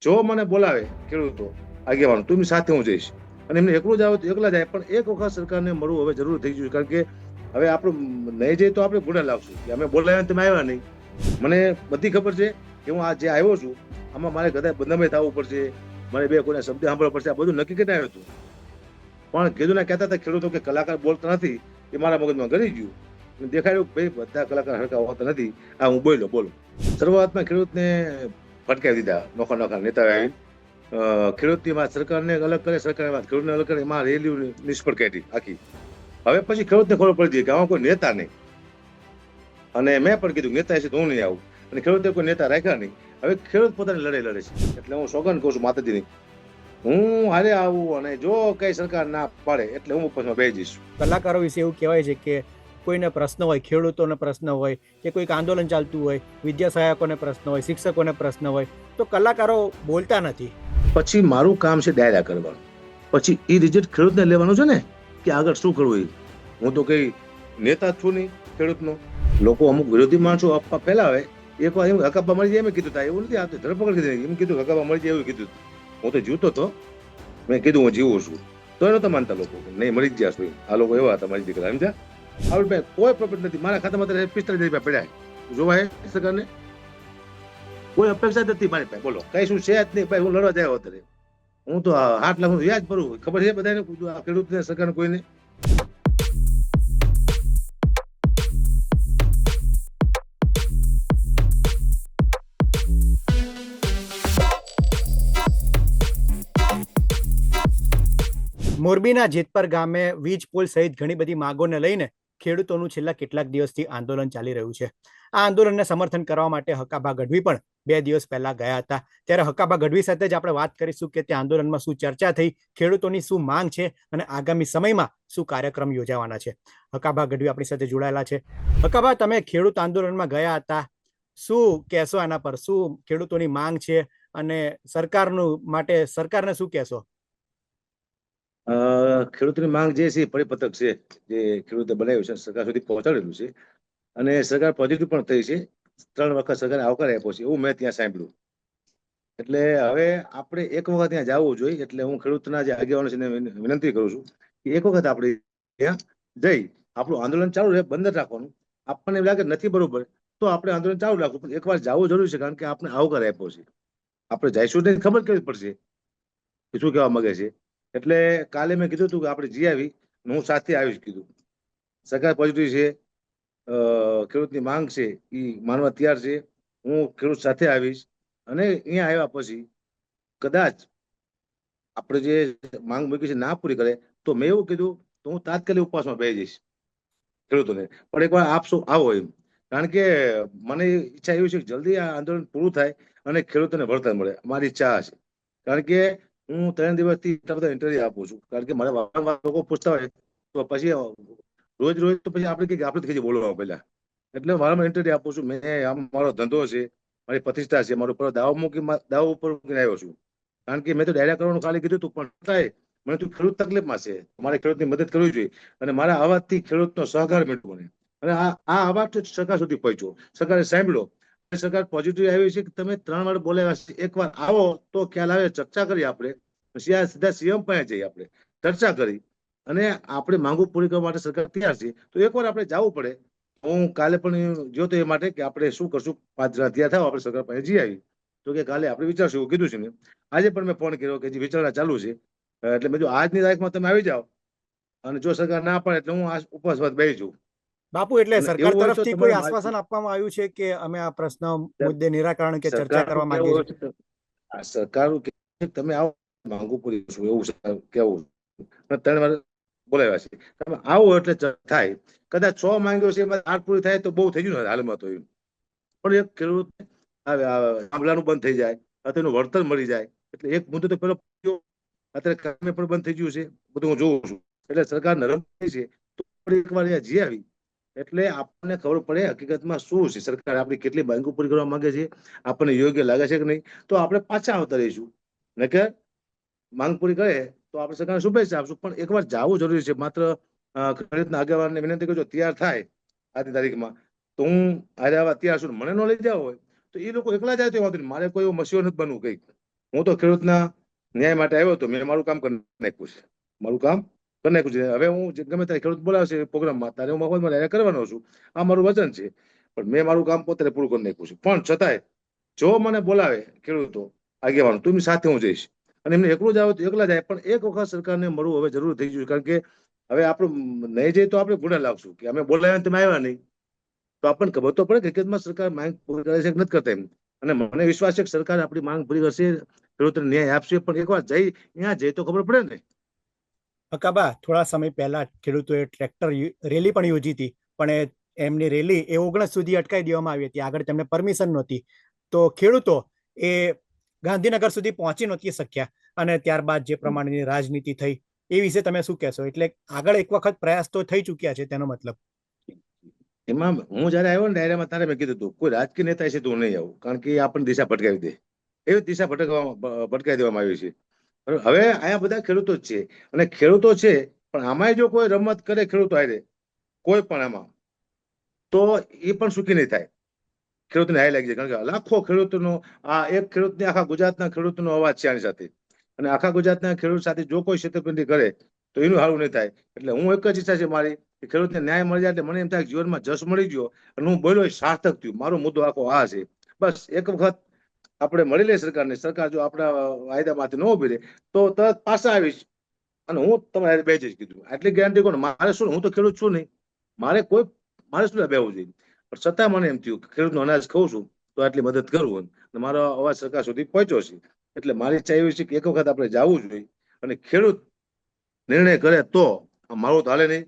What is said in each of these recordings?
જો મને બોલાવે ખેડૂતો આગેવાનો તો એમની સાથે હું જઈશ અને એમને એકલું જ આવે તો એકલા જાય, પણ એક વખત સરકારને મળવું હવે જરૂર થઈ ગયું છે. કારણ કે હવે આપણું નહીં જઈએ તો આપણે ગુના લાવશું કે અમે બોલાવ્યા તમે આવ્યા નહીં. મને બધી ખબર છે કે હું આ જે આવ્યો છું આમાં મારે કદાચ બદનામી થવું પડશે, મારે બે કોઈના શબ્દ સાંભળવા પડશે. આ બધું નક્કી કરીને આવ્યો હતું, પણ કીધું ના કહેતા હતા ખેડૂતો કે કલાકાર બોલતા નથી, એ મારા મગજમાં ગળી ગયું. દેખાડ્યું ભાઈ બધા કલાકાર હરકા હોતા નથી, આ હું બોલો. શરૂઆતમાં ખેડૂતને ફટકાવી દીધા નોખા નોખા નેતાએ. ખેડૂતની વાત સરકારને અલગ કરે, સરકારની વાત ખેડૂતને અલગ કરે, એમાં રેલી નિષ્ફળ કાઢી આખી. હવે પછી ખેડૂતને ખબર પડી ગઈ કે આમાં કોઈ નેતા નહીં, અને મેં પણ કીધું નેતા છે તો હું નહીં આવું, અને ખેડૂતે કોઈ નેતા રાખ્યા નહીં. હવે ખેડૂત પોતાની લડાઈ લડે છે. એટલે હું સોગંદ કહું છું માતાજીની, હું હારે આવું અને જો કઈ સરકાર ના પાડે એટલે હું ઉપવાસમાં બેસી જઈશ. કલાકારો વિશે એવું કહેવાય છે કે કોઈને પ્રશ્ન હોય, ખેડૂતોને પ્રશ્ન હોય કે કોઈક આંદોલન ચાલતું હોય, વિદ્યા સહાયકોને પ્રશ્ન હોય, શિક્ષકોને પ્રશ્ન હોય, તો કલાકારો બોલતા નથી. પછી મારું કામ છે ડાયરા કરવાનું, પછી એ રિઝલ્ટ ખેડૂતને લેવાનું છે ને કે આગળ શું કરવું. હું તો કઈ નેતા છું નહીં ખેડૂતનો. લોકો અમુક વિરોધી માણસો અફવા ફેલાવે, એક વાર એમ હકાપા મળી જાય એમ કીધું થાય એવું નથી, આ ધરપકડ કીધી એમ કીધું હકાપા મળી જાય એવું કીધું. હું તો જીવતો હતો, મેં કીધું હું જીવું છું, તો એ નતા માનતા લોકો, નહીં મરી જ ગયા. આ લોકો એવા હતા મારી દીકરા, સમજ્યા? આવડે કોઈ પ્રોફિટ નથી. મારા ખાતામાં 45,000 રૂપિયા પડ્યા જોવા હે સરકારને, કોઈ અપેક્ષા નથી મારી પાસે. બોલો કઈ શું છે જ નહીં ભાઈ. હું લડવા જાય અત્યારે, હું તો 8 લાખ વ્યાજ ભરું. ખબર છે બધાને, ખેડૂતને સરકારને કોઈને. મોરબીના જેતપર ગામે વીજ પોલ સહિત ઘણી બધી માંગોને લઈને ખેડૂતોનું છેલ્લા કેટલાક દિવસથી આંદોલન ચાલી રહ્યું છે. આ આંદોલનને સમર્થન કરવા માટે હકાભા ગઢવી પણ 2 દિવસ પહેલા ગયા હતા. ત્યારે હકાભા ગઢવી સાથે જ આપણે વાત કરીશું કે તે આંદોલનમાં શું ચર્ચા થઈ, ખેડૂતોની શું માંગ છે અને આગામી સમયમાં શું કાર્યક્રમ યોજાવાના છે. હકાભા ગઢવી આપણી સાથે જોડાયેલા છે. હકાભા, તમે ખેડૂત આંદોલનમાં ગયા હતા, શું કહેશો આના પર? શું ખેડૂતોની માંગ છે અને સરકારનું માટે સરકારને શું કહેશો? ખેડૂતની માંગ જે છે પરિપત્રક છે, જે ખેડૂતે બનાવ્યું છે સરકાર સુધી પહોંચાડેલું છે, અને સરકાર પોઝિટિવ પણ થઈ છે. 3 વખત સરકારે આવકાર આપ્યો છે એવું મેં ત્યાં સાંભળ્યું. એટલે હવે આપણે એક વખત ત્યાં જવું જોઈએ. એટલે હું ખેડૂતના જે આગેવાનો છે એને વિનંતી કરું છું કે એક વખત આપણે ત્યાં જઈ આપણું આંદોલન ચાલુ રહે, બંધ રાખવાનું. આપણને એવું લાગે નથી બરોબર તો આપણે આંદોલન ચાલુ રાખવું, પણ એકવાર જવું જરૂરી છે. કારણ કે આપણે આવકાર આપ્યો છે, આપણે જઈશું ને ખબર કેવી પડશે કે શું કહેવા માંગે છે. એટલે કાલે મેં કીધું હતું કે આપણે જઈ આવી, હું સાથે આવીશ કીધું. સરકાર પોઝિટિવ છે, ખેડૂતની માંગ છે એ માનવા તૈયાર છે. હું ખેડૂત સાથે આવીશ, અને અહીંયા આવ્યા પછી કદાચ આપણે જે માંગ મૂકી છે ના પૂરી કરે તો મેં એવું કીધું તો હું તાત્કાલિક ઉપવાસમાં બેસી જઈશ ખેડૂતોને. પણ એકવાર આપ સૌ આવો એમ, કારણ કે મને ઈચ્છા એવી છે કે જલ્દી આ આંદોલન પૂરું થાય અને ખેડૂતોને વળતર મળે. મારી ઈચ્છા છે. કારણ કે હું 3 દિવસથી એટલા બધા ઇન્ટરવ્યુ આપું છું. કારણ કે મને વારંવાર લોકો પૂછતા હોય તો પછી રોજ તો પછી આપણે કઈ બોલવા પહેલા, એટલે વારંવાર ઇન્ટરવ્યુ આપું છું. મેં આમ મારો ધંધો છે, મારી પ્રતિષ્ઠા છે, મારો પર દાવો ઉપર મૂકીને આવ્યો છું. કારણ કે મેં તો ડાયરા કરવાનું ખાલી કીધું હતું, પણ થાય મને તું ખેડૂત તકલીફમાં છે, મારે ખેડૂતની મદદ કરવી જોઈએ, અને મારા અવાજથી ખેડૂતનો સહકાર મેળવો મને. અને આ અવાજ સરકાર સુધી પહોંચ્યો, સરકારે સાંભળ્યો. સરકાર પોઝિટિવ આવી છે કે તમે 3 વાર બોલાવ્યા છે, એકવાર આવો તો ખ્યાલ આવે, ચર્ચા કરી આપણે, સીધા સીએમ પાસે જઈ આપણે ચર્ચા કરી, અને આપણે માંગુ પૂરી કરવા માટે સરકાર તૈયાર છે. તો એકવાર આપણે જવું પડે. હું કાલે પણ જોતો એ માટે કે આપણે શું કરશું, 5 જણા તૈયાર થાવ, આપણે સરકાર પાસે જઈ આવી. તો કે કાલે આપણે વિચારશું એવું કીધું છે ને. આજે પણ મેં ફોન કર્યો કે જે વિચારણા ચાલુ છે, એટલે મેં જો આજની તારીખમાં તમે આવી જાઓ, અને જો સરકાર ના પાડે એટલે હું આ ઉપવાસ બેસી જાઉં. બાપુ, એટલે અને સરકાર એવું હોય તો તરફથી કોઈ આશ્વાસન આપવામાં આવ્યું છે કે અમે આ પ્રશ્ન મુદ્દે નિરાકરણ કે ચર્ચા કરવા માંગીએ છીએ? સરકાર તમે આવો માંગુ પૂરી છું એવું કેવું. 3 વાર બોલાવ્યા છે, તમે આવો એટલે થાય. કદાચ 100 માંગ્યો છે એમાં 8 પૂરી થાય તો બહુ થઈ ગયું હાલમાં તો એમ. પણ એક ખેડૂત આંબલાનું બંધ થઈ જાય અથવા એનું વળતર મળી જાય, એટલે એક મુદ્દો તો પેલો અત્યારે કામે પણ બંધ થઈ ગયું છે, બધું હું જોઉં છું. એટલે સરકાર નરમ થઈ છે તો એકવાર અહીંયા જઈ આવી એટલે આપણને ખબર પડે હકીકતમાં શું છે, સરકાર આપણી કેટલી માંગો પૂરી કરવા માંગે છે, આપણને યોગ્ય લાગે છે કે નહીં. તો આપણે પાછા આવતા રહીશું, નકર માંગ પૂરી કરે તો આપણે સરકારને શુભેચ્છા આપશું. પણ એકવાર જવું જરૂરી છે. માત્ર ખેડૂતના આગેવાનને વિનંતી કરજો તૈયાર થાય આજની તારીખમાં તો હું આજે આવા તૈયાર છું. મને ન લઈ જાવ હોય તો એ લોકો એકલા જાય તો વાંધો નહીં, મારે કોઈ મસીહો નથી બનવું કંઈક. હું તો ખેડૂતના ન્યાય માટે આવ્યો હતો. મેં મારું કામ કરી નાખ્યું છે. મારું કામ કરી નાખ્યું છે. હવે હું ગમે ત્યારે ખેડૂત બોલાવશે પ્રોગ્રામમાં, ત્યારે હું મફતમાં ડાયરેક્ટ કરવાનો છું. આ મારું વચન છે. પણ મેં મારું કામ પોતે પૂરું કરી નાખ્યું છે. પણ છતાંય જો મને બોલાવે ખેડૂતો આગેવાનો, તો એમની સાથે હું જઈશ. અને એમને એકલું જ આવે તો એકલા જાય, પણ એક વખત સરકારને મળવું હવે જરૂર થઈ ગયું. કારણ કે હવે આપણું નહીં જઈએ તો આપણે ગુના લાગશું કે અમે બોલાવ્યા તમે આવ્યા નહીં. તો આપણને ખબર તો પડે કે હકીકતમાં સરકાર માંગ પૂરી કરે છે કે નથી કરતા એમ. અને મને વિશ્વાસ છે કે સરકાર આપણી માંગ પૂરી કરશે, ખેડૂતોને ન્યાય આપશે. પણ એકવાર ત્યાં જઈ તો ખબર પડે ને. હકાબા, થોડા સમય પહેલા ખેડૂતોએ ટ્રેક્ટર રેલી પણ યોજી હતી, પણ એમની રેલી એ 19 સુધી અટકાવી દેવામાં આવી હતી. આગળ તેમને પરમિશન નહોતી, તો ખેડૂતો એ ગાંધીનગર સુધી પહોંચી નહોતી શક્યા. અને ત્યારબાદ જે પ્રમાણેની રાજનીતિ થઈ એ વિશે તમે શું કહેશો? એટલે આગળ એક વખત પ્રયાસ તો થઈ ચૂક્યા છે, તેનો મતલબ. એમાં હું જયારે આવ્યો ને ડાયરામાં, ત્યારે મેં કીધું હતું કોઈ રાજકીય નેતા છે તો હું નહીં આવું, કારણ કે આપણને દિશા ભટકાવી દે. એવી દિશા ભટકાવી દેવામાં આવી છે. હવે અહીંયા બધા ખેડૂતો જ છે, અને ખેડૂતો છે, પણ આમાં જો કોઈ રમત કરે ખેડૂતો હારે કોઈ પણ આમાં, તો એ પણ સુખી નહીં થાય. ખેડૂતને હાય લાગી જાય. કારણ કે લાખો ખેડૂતોનો આ એક ખેડૂતને આખા ગુજરાતના ખેડૂતોનો અવાજ છે આની સાથે. અને આખા ગુજરાતના ખેડૂત સાથે જો કોઈ છેતરપિંડી કરે તો એનું સારું નહીં થાય. એટલે હું એક જ ઈચ્છા છે મારી કે ખેડૂતને ન્યાય મળી જાય. એટલે મને એમ થાય જીવનમાં જશ મળી ગયો અને હું બોલ્યો સાર્થક થયું. મારો મુદ્દો આખો આ છે. બસ એક વખત આપણે મળી લઈએ સરકારને. સરકાર જો આપણા વાયદામાંથી ન ઉભી રહે તો તરત પાછા આવીશ અને હું તમારે બે જ કીધું. આટલી ગેરંટી કોણ? મારે શું, હું તો ખેડૂત છું નહીં, મારે શું બેવું જોઈએ. પણ છતાં મને એમ થયું કે ખેડૂતનું અનાજ ખાઉં છું તો આટલી મદદ કરું, અને મારો અવાજ સરકાર સુધી પહોંચ્યો છે. એટલે મારી ઈચ્છા એવી છે કે એક વખત આપણે જવું જોઈએ, અને ખેડૂત નિર્ણય કરે તો. મારું તો હાલે નહીં,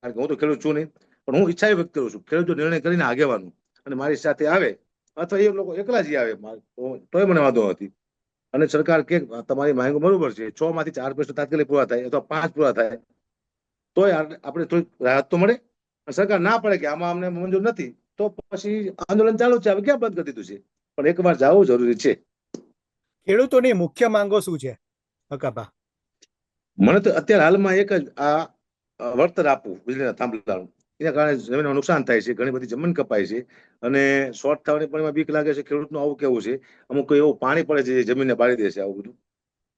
કારણ કે હું તો ખેડૂત છું નહીં. પણ હું ઈચ્છા વ્યક્ત કરું છું ખેડૂતો નિર્ણય કરીને આગેવાનું અને મારી સાથે આવે, અથવા એ લોકો એકલા જ આવે તોય મને વાંધો નથી. અને સરકાર કે તમારી માંગ બરોબર છે, 6 માંથી 4 પ્રશ્નો તાત્કાલિક પૂરા થાય અથવા 5 પૂરા થાય, તોય આપણે થોડીક રાહત તો મળે. સરકાર ના પડે કે આમાં અમને મંજૂર નથી, તો પછી આંદોલન ચાલુ છે. હવે ક્યાં બંધ કરી દીધું છે? પણ એકવાર જવું જરૂરી છે. ખેડૂતોની મુખ્ય માંગો શું છે હકાબા? મને તો અત્યારે હાલમાં એક જ, આ વળતર આપવું વીજળીના થાંભલાનું. એના કારણે જમીનમાં નુકસાન થાય છે, ઘણી બધી જમીન કપાય છે, અને શોર્ટ થવાની પણ એમાં બીક લાગે છે. ખેડૂતનું આવું કેવું છે, અમુક એવું પાણી પડે છે જે જમીનને બાળી દે છે, આવું બધું.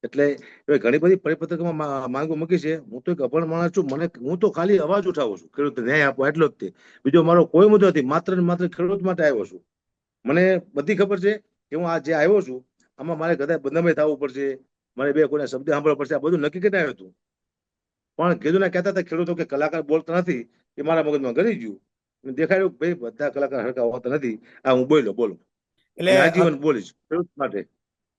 એટલે એ ઘણી બધી પરિપત્રકમાં માંગો મૂકી છે. હું તો એક અભણ માણસ છું, હું તો ખાલી અવાજ ઉઠાવું છું, ખેડૂતને ન્યાય આપો એટલો જ તે. બીજો મારો કોઈ મુદ્દો નથી. માત્ર ને માત્ર ખેડૂત માટે આવ્યો છું. મને બધી ખબર છે કે હું આ જે આવ્યો છું આમાં મારે કદાચ બદનામી થવું પડશે, મારે બે કોઈના શબ્દ સાંભળવા પડશે. આ બધું નક્કી કરીને આવ્યું હતું. પણ કીધું ના કહેતા હતા ખેડૂતો કે કલાકાર બોલતા નથી, એ મારા મગજમાં ગરી ગયું. દેખાડ્યું ભાઈ બધા કલાકાર હરખા હોતા નથી. આ હું બોલો એટલે આજીવન બોલીશ ખેડૂત માટે.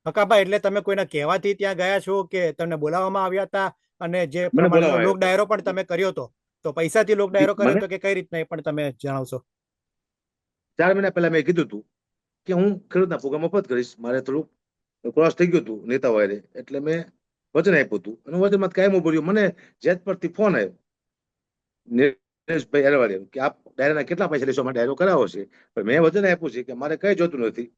હકાબા, એટલે તમે કોઈના કહેવાથી ત્યાં ગયા છો કે તમને બોલાવવામાં આવ્યા હતા? અને જે મને પ્રમાણેનો બોલાવા લોક ડાયરો પણ તમે કર્યો હતો, તો પૈસાથી લોક ડાયરો કર્યો મને હતો કે કઈ રીતના, એ પણ તમે જણાવશો? 4 મહિના પહેલા મેં કીધું હતું કે હું ખેડૂતના પ્રોગ્રામ મફત કરીશ. મારે થોડુંક ક્રોસ થઈ ગયું હતું નેતા વાયરે, એટલે મેં વચન આપ્યું હતું. અને વચનમાં કાયમ ભર્યું. મને જેત પરથી ફોન આવ્યો નિલેશભાઈ અરવાડિયા કે આપ ડાયરાના કેટલા પૈસા લેશો? ડાયરો કરાવો છે. પણ મેં વચન આપ્યું છે કે મારે કઈ જોતું નથી,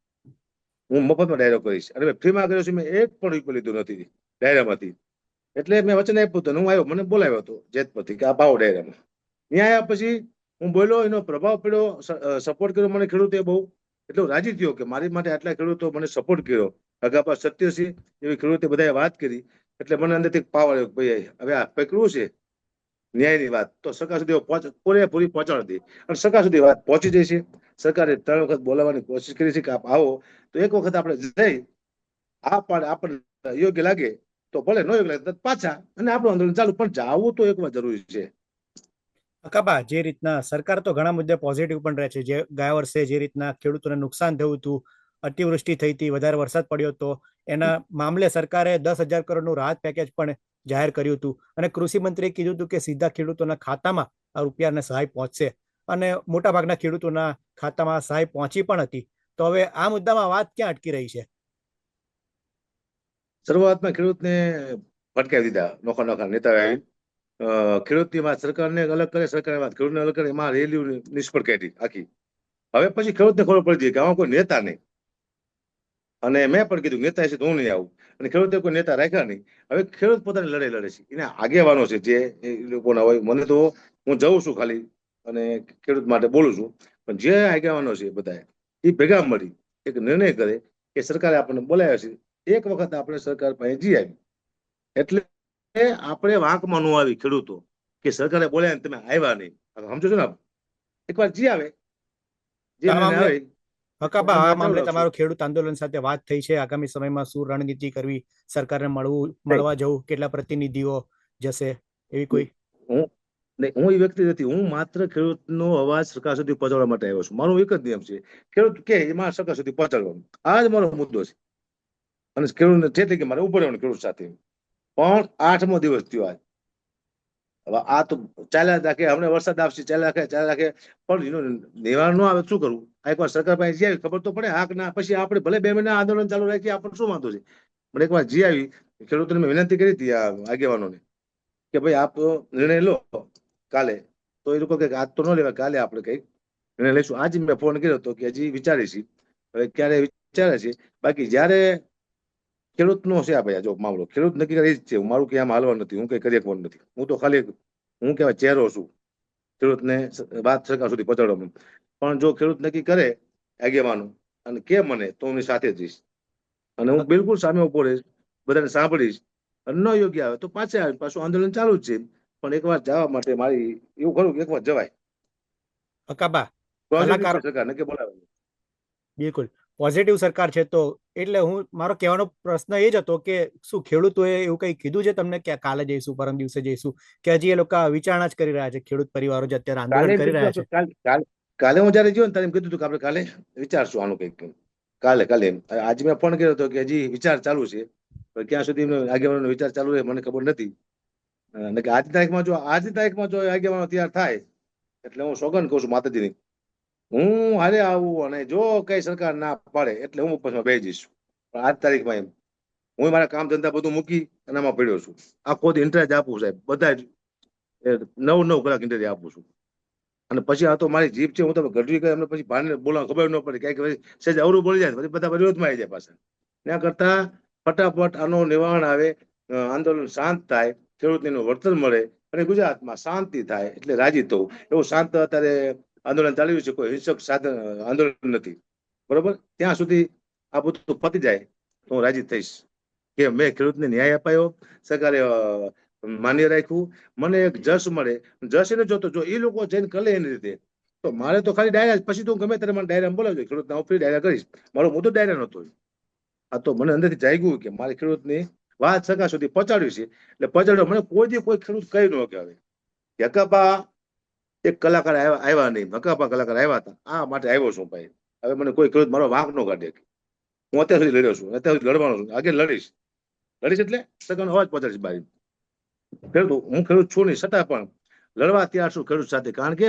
હું મફતમાં ડાયરો કરીશ. અને મેં ફ્રીમાં કર્યો છે. મેં એક પણ રૂપિયો લીધો નથી ડાયરામાંથી. એટલે મેં વચન આપ્યું હતું. હું આવ્યો, મને બોલાવ્યો હતો જેત પરથી કે આપ આવો ડાયરામાં. ત્યાં આવ્યા પછી હું બોલ્યો, એનો પ્રભાવ પડ્યો, સપોર્ટ કર્યો મને ખેડૂતે બહુ. એટલે રાજી થયો કે મારી માટે આટલા ખેડૂતો મને સપોર્ટ કર્યો. અગાપા સત્યસિંહ એવી ખેડૂતે બધાએ વાત કરી. એટલે મને અંદરથી પાવર આવ્યો, ભાઈ હવે આ પકડવું છે ન્યાયની વાત, તો સરકાર સુધી પૂરેપૂરી પહોંચાડી દે. અને સરકાર સુધી વાત પહોંચી જાય છે. સરકારે 3 વખત બોલાવવાની કોશિશ કરી છે કે આપ આવો, તો એક વખત આપણે જઈ આપણને યોગ્ય લાગે તો ભલે, ન યોગ્ય લાગે તો પાછા, અને આપણું આંદોલન ચાલુ. પણ જાવું તો એકવાર જરૂરી છે. હકાબા, જે રીતના સરકાર તો ઘણા મુદ્દે પોઝિટિવ પણ રહે છે. જે ગયા વર્ષે જે રીતના ખેડૂતોને નુકસાન થયું હતું, અતિવૃષ્ટિ થઈ હતી, વધારે વરસાદ પડ્યો હતો, એના મામલે સરકારે 10,000 કરોડનું રાહત પેકેજ પણ જાહેર કર્યું હતું. અને કૃષિ મંત્રીએ કીધું હતું કે સીધા ખેડૂતોના ખાતામાં આ રૂપિયાને સહાય પહોંચશે. અને મોટાભાગના ખેડૂતોના ખાતામાં સહાય પહોંચી પણ હતી. તો હવે આ મુદ્દામાં વાત ક્યાં અટકી રહી છે? શરૂઆતમાં ખેડૂતને ભટકાવી દીધા નોખા નેતાએ. ખેડૂતની વાત સરકારને અલગ કરે, સરકારની વાત ખેડૂતને અલગ કરે. એમાં રેલી નિષ્ફળ કાઢી આખી. હવે પછી ખેડૂતને ખબર પડી ગઈ કે આમાં કોઈ નેતા નહીં. અને મેં પણ કીધું નેતા છે તો હું નહીં આવું. અને ખેડૂતે કોઈ નેતા રાખ્યા નહીં. હવે ખેડૂત પોતાની લડાઈ લડે છે. એના આગેવાનો છે જે લોકોના હોય. મને તો હું જઉં છું ખાલી અને ખેડૂત માટે બોલું છું. પણ જે આગેવાનો છે બધા એ ભેગા મળી એક નિર્ણય કરે કે સરકારે આપણને બોલાવ્યા છે એક વખત આપણે સરકાર પાસે જી આવી એટલે આપણે વાંકમાં ન આવી ખેડૂતો કે સરકારે બોલ્યા ને તમે આવ્યા નહીં. સમજો છો ને? એકવાર જી આવે, જે તો આ નિર્ણય મામલે આવે હકાબા આ આંદોલન ચાલુ મામલે રાખશું. તમારો ખેડૂત આંદોલન સાથે વાત થઈ છે? આગામી સમયમાં શું રણનીતિ કરવી? સરકારને નહીં, મળવા જવું? કેટલા પ્રતિનિધિઓ જશે? એવી કોઈ હું નહીં, હું એ વ્યક્તિ નથી. હું માત્ર ખેડૂતનો અવાજ સરકાર સુધી પહોંચાડવા માટે આવ્યો છું. મારો એક જ નિયમ છે, ખેડૂત કે એમાં સરકાર સુધી પહોંચાડવાનું. આ જ મારો મુદ્દો છે. અને ખેડૂતને છે કે મારે ઉભો રહેવાનું ખેડૂત સાથે. પણ 8મો દિવસ થયો આજ. હવે આ તો ચાલ્યા રાખે, હમણાં વરસાદ આવશે, ચાલ્યા રાખે, પણ એનું નિવારણ ન આવે શું કરવું? આ એકવાર સરકાર પાસે જી આવી ખબર તો પડે. હા કે ના. પછી આપણે ભલે 2 મહિના આંદોલન ચાલુ રાખીએ, આપણને શું વાંધો છે? પણ એકવાર જી આવી, ખેડૂતોને મેં વિનંતી કરી હતી આ આગેવાનોને કે ભાઈ આપ નિર્ણય લો કાલે. તો એ લોકો કે આજ તો ન લેવાય, કાલે આપણે કઈક નિર્ણય લઈશું. આજ મેં ફોન કર્યો હતો કે હજી વિચારી છે, હવે ક્યારે વિચારે છે. બાકી જયારે ખેડૂતનો છે આ ભાઈ, જો મામલો ખેડૂત નક્કી કરે જ છે. મારું કે આમ હાલવા નથી, હું કઈ કરી શકવાનું નથી. હું તો ખાલી હું કહેવાય ચહેરો છું ખેડૂતને વાત સરકાર સુધી પહોંચાડવામાં. પણ જો ખેડૂત નક્કી કરે આગેવાનો અને કે મને, તો હું સાથે જ રહીશ. અને હું બિલકુલ સામે ઉભો રહીશ, બધાને સાંભળીશ. અને ન યોગ્ય આવે તો પાછું આંદોલન ચાલુ જ છે. પણ એકવાર જવા માટે મારી એવું ખરું કે એકવાર જવાય. હકાબા પોઝિટિવ કલાકારો છે સરકાર નક્કી બોલાવે. બિલકુલ પોઝિટિવ સરકાર છે, તો એટલે હું મારો કહેવાનો પ્રશ્ન એ જ હતો કે શું ખેડૂતોએ એવું કંઈ કીધું છે તમને કે કાલે જઈશું, પરમ દિવસે જઈશું, કે હજી એ લોકો વિચારણા જ કરી રહ્યા છે? ખેડૂત પરિવારો જે અત્યારે કાલે આંદોલન એમ કરી કીધું રહ્યા હતું, છે. કાલે હું જયારે ગયો ને ત્યારે એમ કીધું હતું કે આપણે કાલે વિચારશું આનું કંઈક. કાલે એમ. આજે મેં ફોન કર્યો હતો કે હજી વિચાર ચાલુ છે, પણ ક્યાં સુધી આગેવાનો વિચાર ચાલુ રહે મને ખબર નથી. અને કે આજની તારીખમાં જો આગેવાનો તૈયાર થાય એટલે હું સોગંદ કહું છું માતાજીની, હું હારે આવું. અને જો કઈ સરકાર ના પાડે એટલે હું ઉપસમાં બેસી જઈશ. પણ આજ તારીખમાં એમ હું મારા કામ ધંધા બધું મૂકી અને આમાં પડ્યો છું. આખો ઇન્ટરેસ્ટ આપું સાહેબ, બધા 9 કલાક ઇન્ટરેસ્ટ આપું છું. અને પછી આ તો મારી જીભ છે, હું તમે ગઢવી કરી અમને પછી ભાને બોલાવ ખબર ન પડે, ક્યાંક સહેજ અવરું બોલી જાય પછી બધા વિરોધમાં આવી જાય પાછા. ત્યાં કરતા ફટાફટ આનો નિવારણ આવે, આંદોલન શાંત થાય, ખેડૂતને વળતર મળે અને ગુજરાતમાં શાંતિ થાય એટલે રાજી થવું. એવું શાંત અત્યારે આંદોલન ચાલી રહ્યું છે, કોઈ હિંસક સાધન આંદોલન નથી. બરોબર? ત્યાં સુધી આ બધું પતી જાય તો હું રાજી થઈશ કે મેં ખેડૂતને ન્યાય અપાયો, સરકારે માન્ય રાખ્યું, મને એક જશ મળે. જશ એને જોતો, જો એ લોકો જઈને કરે એની રીતે, તો મારે તો ખાલી ડાયરા. પછી તો ગમે ત્યારે મને ડાયરા બોલાવજો, ખેડૂતને હું ફ્રી ડાયરા કરીશ. મારો મુદ્દો ડાયરા નતો. આ તો મને અંદરથી જાગ્યું કે મારે ખેડૂતની વાત સરકાર સુધી પહોંચાડવી છે એટલે પહોંચાડ્યો. મને કોઈ દી કોઈ ખેડૂત કહી ન કે હવે હકાબા એક કલાકાર આવ્યા નહીં, હકાબા કલાકાર આવ્યા હતા, આ માટે આવ્યો છું ભાઈ. હવે મને કોઈ ખેડૂત મારો વાંક ન કાઢે. હું અત્યાર સુધી લડ્યો છું, અત્યાર સુધી લડવાનો છું, આગળ લડીશ એટલે સરકારનો અવાજ પહોંચાડીશ બારી. ખેડૂત હું ખેડૂત છું નહીં, છતાં પણ લડવા તૈયાર છું ખેડૂત સાથે. કારણ કે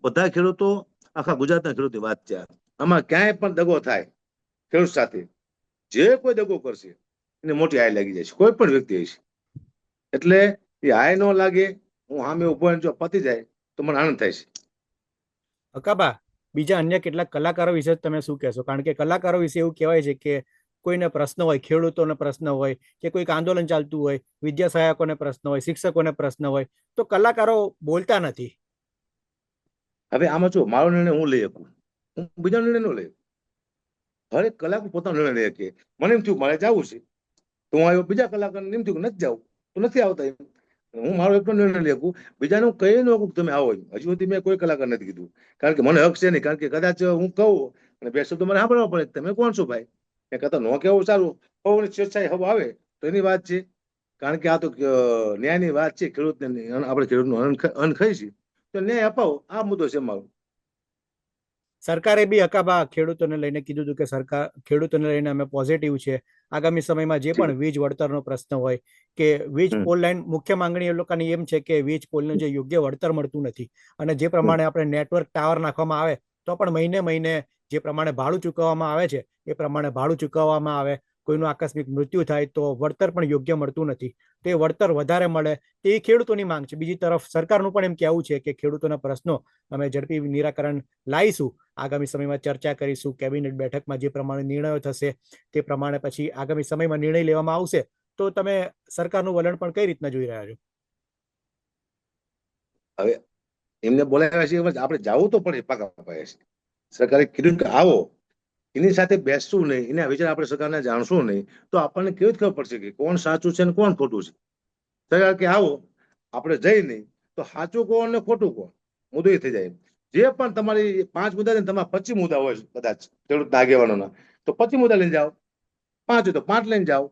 બધા ખેડૂતો આખા ગુજરાતના ખેડૂતની વાત છે. આમાં ક્યાંય પણ દગો થાય ખેડૂત સાથે, જે કોઈ દગો કરશે એને મોટી હાય લાગી જાય છે, કોઈ પણ વ્યક્તિ હશે. એટલે એ હાય ન લાગે, હું સામે ઉભો જો પતી જાય તો મને આનંદ થાય છે. હકાબા બીજા અન્ય કેટલાક કલાકારો વિશે તમે શું કહેશો? કારણ કે કલાકારો વિશે એવું કહેવાય છે કે કોઈને પ્રશ્ન હોય, ખેડૂતોને પ્રશ્ન હોય, કે કોઈક આંદોલન ચાલતું હોય, વિદ્યા સહાયકોને પ્રશ્ન હોય, શિક્ષકોને પ્રશ્ન હોય, તો કલાકારો બોલતા નથી. હવે આમાં જો મારો નિર્ણય હું લઈ શકું, હું બીજા નિર્ણય ન લઈ. હરેક કલાકાર પોતાનો નિર્ણય લઈ શકે. મને એમ થયું મારે જવું છે તો હું આવ્યો, બીજા કલાકારને એમ થયું કે નથી જવું તો નથી આવતા. હું મારો એકલો નિર્ણય લઈ શકું, બીજાને હું કહી ન શકું તમે આવો. હજુ સુધી મેં કોઈ કલાકાર નથી કીધું, કારણ કે મને હક છે નહીં. કારણ કે કદાચ હું કહું અને બે શબ્દો મને સાંભળવા પડે, તમે કોણ છો ભાઈ? એ કરતા ન કહેવું સારું. બહુ સ્વેચ્છાએ હવા આવે તો એની વાત છે. કારણ કે આ તો ન્યાયની વાત છે. ખેડૂતને આપણે ખેડૂતનું અન્ન ખાઈ છીએ તો ન્યાય અપાવો, આ મુદ્દો છે મારો. સરકારે બી હકાબા ખેડૂતોને લઈને કીધું હતું કે સરકાર ખેડૂતોને લઈને અમે પોઝિટિવ છે. આગામી સમયમાં જે પણ વીજ વળતરનો પ્રશ્ન હોય કે વીજ પોલ લાઈન, મુખ્ય માંગણી એ લોકોની એમ છે કે વીજ પોલનું જે યોગ્ય વળતર મળતું નથી. અને જે પ્રમાણે આપણે નેટવર્ક ટાવર નાખવામાં આવે તો પણ મહિને મહિને જે પ્રમાણે ભાડું ચૂકવવામાં આવે છે એ પ્રમાણે ભાડું ચૂકવવામાં આવે. કોઈનું આકસ્મિક મૃત્યુ થાય તો વળતર પણ યોગ્ય મળતું નથી. તે વળતર વધારે મળે તે ખેડૂતોની માંગ છે. બીજી તરફ સરકારનું પણ એમ કહેવું છે કે ખેડૂતોના પ્રશ્નો અમે ઝડપી નિરાકરણ લાવીશું. આગામી સમયમાં ચર્ચા કરીશું. કેબિનેટ બેઠકમાં જે પ્રમાણે નિર્ણયો થશે તે પ્રમાણે પછી આગામી સમયમાં નિર્ણય લેવામાં આવશે. તો તમે સરકારનું વલણ પણ કઈ રીતના જોઈ રહ્યા છો? હવે એમને બોલાવ્યા છે, આપણે જવું તો પડે. પાકા પાયા છે. સરકારે કીધું કે આવો, એની સાથે બેસશું નહીં, એના વિચાર આપણે સરકારને જાણશું નહીં, તો આપણને કેવી રીતે ખબર પડશે કે કોણ સાચું છે ને કોણ ખોટું છે? સરકાર કે આવો, આપણે જઈ નહીં તો સાચું કોણ ને ખોટું કોણ મુદ્દો એ થઈ જાય. જે પણ તમારી 5 મુદ્દા છે ને, તમારા 25 મુદ્દા હોય કદાચ ખેડૂતના આગેવાનોના, તો 25 મુદ્દા લઈને જાઓ, 5 હોય તો 5 લઈને જાઓ,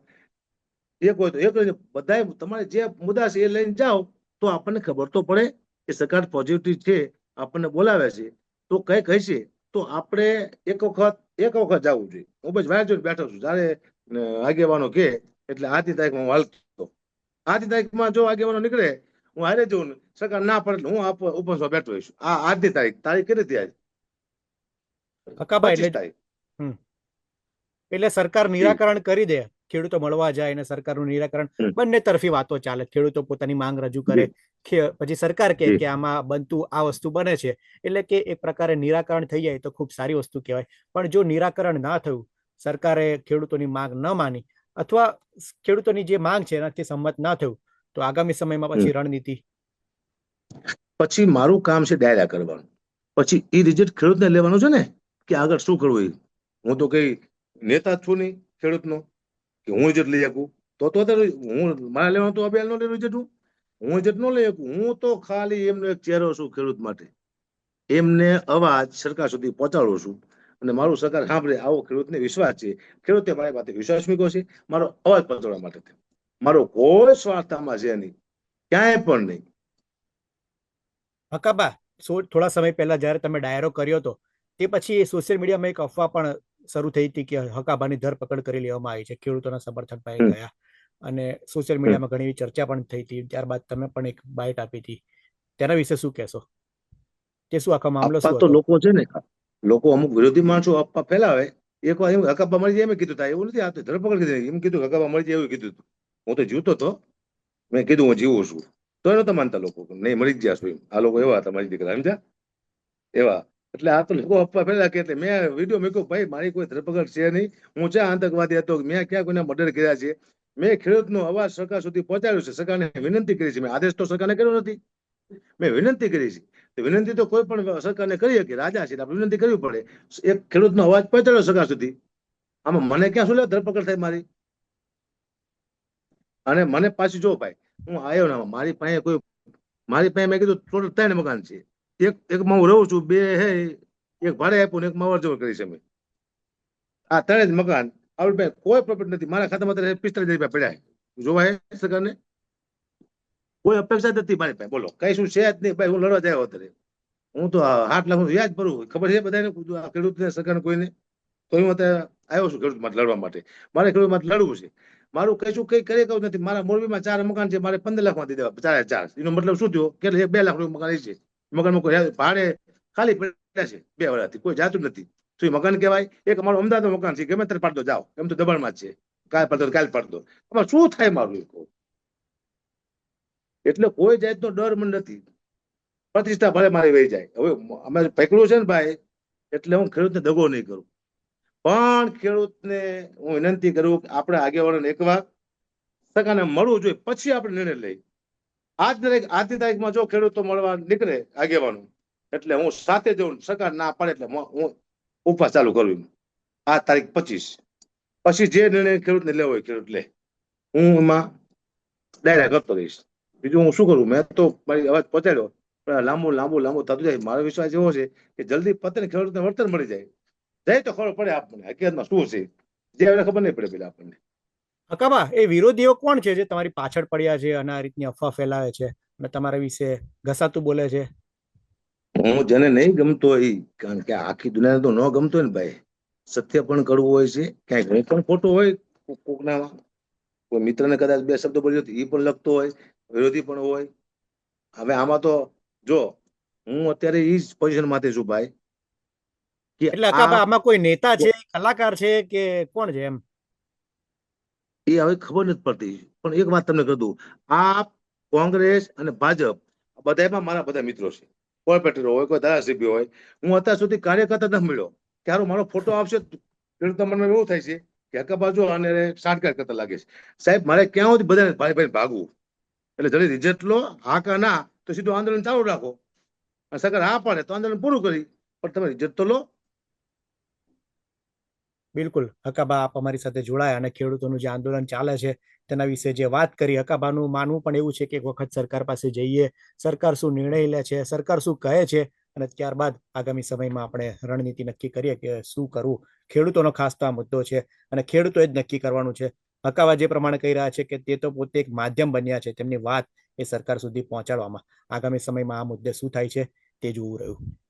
એક હોય તો એક લઈને, બધા તમારે જે મુદ્દા છે એ લઈને જાઓ, તો આપણને ખબર તો પડે કે સરકાર પોઝિટિવ છે, આપણને બોલાવે છે, તો કઈ કહેશે તો આપણે એક વખત જવું જોઈએ. હું બસ વાય જોઈને બેઠો છું, જયારે આગેવાનો કે એટલે આજની તારીખમાં હું હાલતો, આજની તારીખમાં જો આગેવાનો નીકળે હું હારે જઉં, સરકાર ના પડે એટલે હું ઉપવાસમાં બેઠો હોઈશ. આ આજની તારીખ કેટલી હતી? આજ હકાબા 25 એટલે તારીખ. એટલે સરકાર નિરાકરણ કરી દે, ખેડૂતો મળવા જાય અને સરકારનું નિરાકરણ, બંને તરફી વાતો ચાલે. ખેડૂતો પોતાની માંગ રજૂ કરે, પછી સરકાર કહે કે આમાં બનતું આ વસ્તુ બને છે, એટલે કે એક પ્રકારે નિરાકરણ થઈ જાય તો ખૂબ સારી વસ્તુ કહેવાય. પણ જો નિરાકરણ ના થયું, સરકારે ખેડૂતોની માંગ ન માની અથવા ખેડૂતોની જે માંગ છે એનાથી સંમત ના થયું, તો આગામી સમયમાં પછી રણનીતિ? પછી મારું કામ છે ડાયરા કરવાનું, પછી એ રિઝલ્ટ ખેડૂતને લેવાનું છે ને કે આગળ શું કરવું. હું તો કઈ નેતા છું નહીં ખેડૂતનો કે હું રિઝલ્ટ લઈ શકું. તો હું મારે લેવાનું તો અભિયાન નો રિઝલ્ટ, હું રિઝલ્ટ ન લઈ શકું. હું તો ખાલી એમનો એક ચહેરો છું ખેડૂત માટે, એમને અવાજ સરકાર સુધી પહોંચાડું છું, અને મારું સરકાર સાંભળે આવો ખેડૂતને વિશ્વાસ છે. ખેડૂતે મારી પાસે વિશ્વાસ મૂક્યો છે મારો અવાજ પહોંચાડવા માટે. મારો કોઈ સ્વાર્થ આમાં છે નહીં, ક્યાંય પણ નહીં. હકાબા, થોડા સમય પહેલા જયારે તમે ડાયરો કર્યો હતો, તે પછી સોશિયલ મીડિયામાં એક અફવા પણ શરૂ થઈ હતી કે હકાબાની ધરપકડ કરી લેવામાં આવી છે, ખેડૂતોના સમર્થન પાઈ ગયા, અને સોશિયલ મીડિયામાં ઘણી ચર્ચા પણ થઈ હતી. ત્યારબાદ તમે પણ એક બાઇટ આપી હતી, તેના વિશે શું કહેશો? તે શું આખો મામલો શું હતો? લોકો છે ને, લોકો અમુક વિરોધી માણસો અફવા ફેલાવે. એક વાર હકાબા મળી જાય એમ કીધું થાય, એવું નથી. આ તો ધરપકડ કીધી, એમ કીધું હકાબા મળી જાય એવું કીધું. હું તો જીવતો હતો, મેં કીધું હું જીવું છું, તો નતા માનતા લોકો, નહીં મળી જ ગયા છું. આ લોકો એવા હતા મારી દીકરા, સમજ્યા એવા. એટલે આ તો લોકો અફવા ફેલા કે, એટલે મેં વિડીયો મૂક્યો, ભાઈ મારી કોઈ ધરપકડ છે નહીં, હું ક્યાં આતંકવાદી હતો, મેં ક્યાં કોઈના મર્ડર કર્યા છે. મેં ખેડૂતનો અવાજ સરકાર સુધી પહોંચાડ્યો છે, સરકારને વિનંતી કરી છે. મેં આદેશ તો સરકારને કર્યો નથી, મેં વિનંતી કરી છે. વિનંતી તો કોઈ પણ સરકારને કરી શકે, રાજા છે આપણે વિનંતી કરવી પડે. એક ખેડૂતનો અવાજ પહોંચાડ્યો સરકાર સુધી, આમાં મને ક્યાં શું લે ધરપકડ થાય મારી? અને મને પાછી જો ભાઈ, હું આવ્યો ને મારી પાસે મેં કીધું ટોટલ 3 મકાન છે. એકમાં હું રહું છું, 2 હે, એક ભાડે આપ્યું ને એકમાં અવર કરી છે મેં. આ 3 જ મકાન, આપણી પાસે કોઈ પ્રોફિટ નથી. મારા ખાતામાં 45,000 રૂપિયા પડ્યા જોવાય સરકારને. કોઈ અપેક્ષા નથી મારી પાસે, બોલો કઈ શું છે જ નહીં ભાઈ. હું લડવા જાય અત્યારે, હું તો 8 લાખ વ્યાજ ભરું, ખબર છે બધાને, ખેડૂતને સરકાર કોઈને. તો હું અત્યારે આવ્યો છું ખેડૂત માટે લડવા માટે. મારે ખેડૂત માટે લડવું છે. મારું કશું કઈ કરી કહું નથી. મારા મોરબીમાં 4 મકાન છે, મારે 15 લાખમાં દઈ દેવા, 4 એનો મતલબ શું થયો કે 2 લાખ રૂપિયા મકાન છે. મકાનમાં કોઈ ભાડે ખાલી પડ્યા છે 2 વર્ષથી, કોઈ જાતું નથી. શું મકાન કહેવાય? એક અમારું અમદાવાદ મકાન છે, ગમે ત્યારે પાડતો જાઓ, એમ તો દબાણમાં જ છે, કાલ પડતો. આમાં શું થાય મારું? એટલે કોઈ જાતનો ડર મને નથી, પ્રતિષ્ઠા ભલે મારી વહી જાય. હવે અમે પકડ્યું છે ને ભાઈ, એટલે હું ખેડૂતને દગો નહીં કરું. પણ ખેડૂતને હું વિનંતી કરું કે આપણે આગેવાનોને એકવાર સરકારને મળવું જોઈએ, પછી આપણે નિર્ણય લઈએ. આજની તારીખમાં જો ખેડૂતો મળવા નીકળે આગેવાનો, એટલે હું સાથે જઉં, સરકાર ના પાડે એટલે હું ઉપવાસ ચાલુ કરું. આ તારીખ 25 પછી જે નિર્ણય ખેડૂતને લેવો હોય ખેડૂત લે, હું એમાં ડાયરા કરતો રહીશ. બીજું હું શું કરું? મેં તો મારી અવાજ પહોંચાડ્યો, પણ લાંબુ થતું જાય. મારો વિશ્વાસ એવો છે કે જલ્દી પતે ને ખેડૂતને વળતર મળી જાય તો ખબર પડે આપણને હકીકતમાં શું છે, જે ખબર નહીં પડે પેલા આપણને. હકાબા, એ વિરોધીઓ કોણ છે જે તમારી પાછળ પડ્યા છે અને આ રીતની અફવા ફેલાવે છે અને તમારા વિશે ઘસાતું બોલે છે? હું જેને નહીં ગમતો હોય, કારણ કે આખી દુનિયાને તો ન ગમતો હોય ને ભાઈ. સત્ય પણ કડવું હોય છે, ક્યાંક હું પણ ખોટું હોય કોકના. કોઈ મિત્રને કદાચ 2 શબ્દો બોલ્યો એ પણ લખતો હોય, વિરોધી પણ હોય. હવે આમાં તો જો હું અત્યારે એ જ પોઝિશન માંથી છું ભાઈ, કે એટલે હકાબા, આમાં કોઈ નેતા છે, કલાકાર છે કે કોણ છે એમ? એ હવે ખબર નથી પડતી. પણ એક વાત તમને કહી દઉં, આપ, કોંગ્રેસ અને ભાજપ બધામાં મારા બધા મિત્રો છે. કોર્પોરેટર હોય, કોઈ ધારાસભ્ય હોય. હું અત્યાર સુધી કાર્યકર્તા નથી મળ્યો. ત્યારે મારો ફોટો આવશે, ખેડૂત મને એવું થાય છે કે હકાબા જો અને સાટકાટ કરતા લાગે છે. સાહેબ મારે ક્યાં સુધી બધાને ભાઈ ભાગવું? એટલે જલ્દી રિઝલ્ટ લો, હા કે ના, તો સીધું આંદોલન ચાલુ રાખો. અને સરકાર હા પાડે તો આંદોલન પૂરું કરી, પણ તમે રિઝલ્ટ તો લો. બિલકુલ હકાબા આપ અમારી સાથે જોડાયા અને ખેડૂતોનું જે આંદોલન ચાલે છે તેના વિશે જે વાત કરી, હકાબાનું માનવું પણ એવું છે કે એક વખત સરકાર પાસે જઈએ, સરકાર શું નિર્ણય લે છે, સરકાર શું કહે છે અને ત્યારબાદ આગામી સમયમાં આપણે રણનીતિ નક્કી કરીએ કે શું કરવું. ખેડૂતોનો ખાસ તો આ મુદ્દો છે અને ખેડૂતોએ જ નક્કી કરવાનું છે. હકાબા જે પ્રમાણે કહી રહ્યા છે કે તે તો પોતે એક માધ્યમ બન્યા છે તેમની વાત એ સરકાર સુધી પહોંચાડવામાં. આગામી સમયમાં આ મુદ્દે શું થાય છે તે જોવું રહ્યું.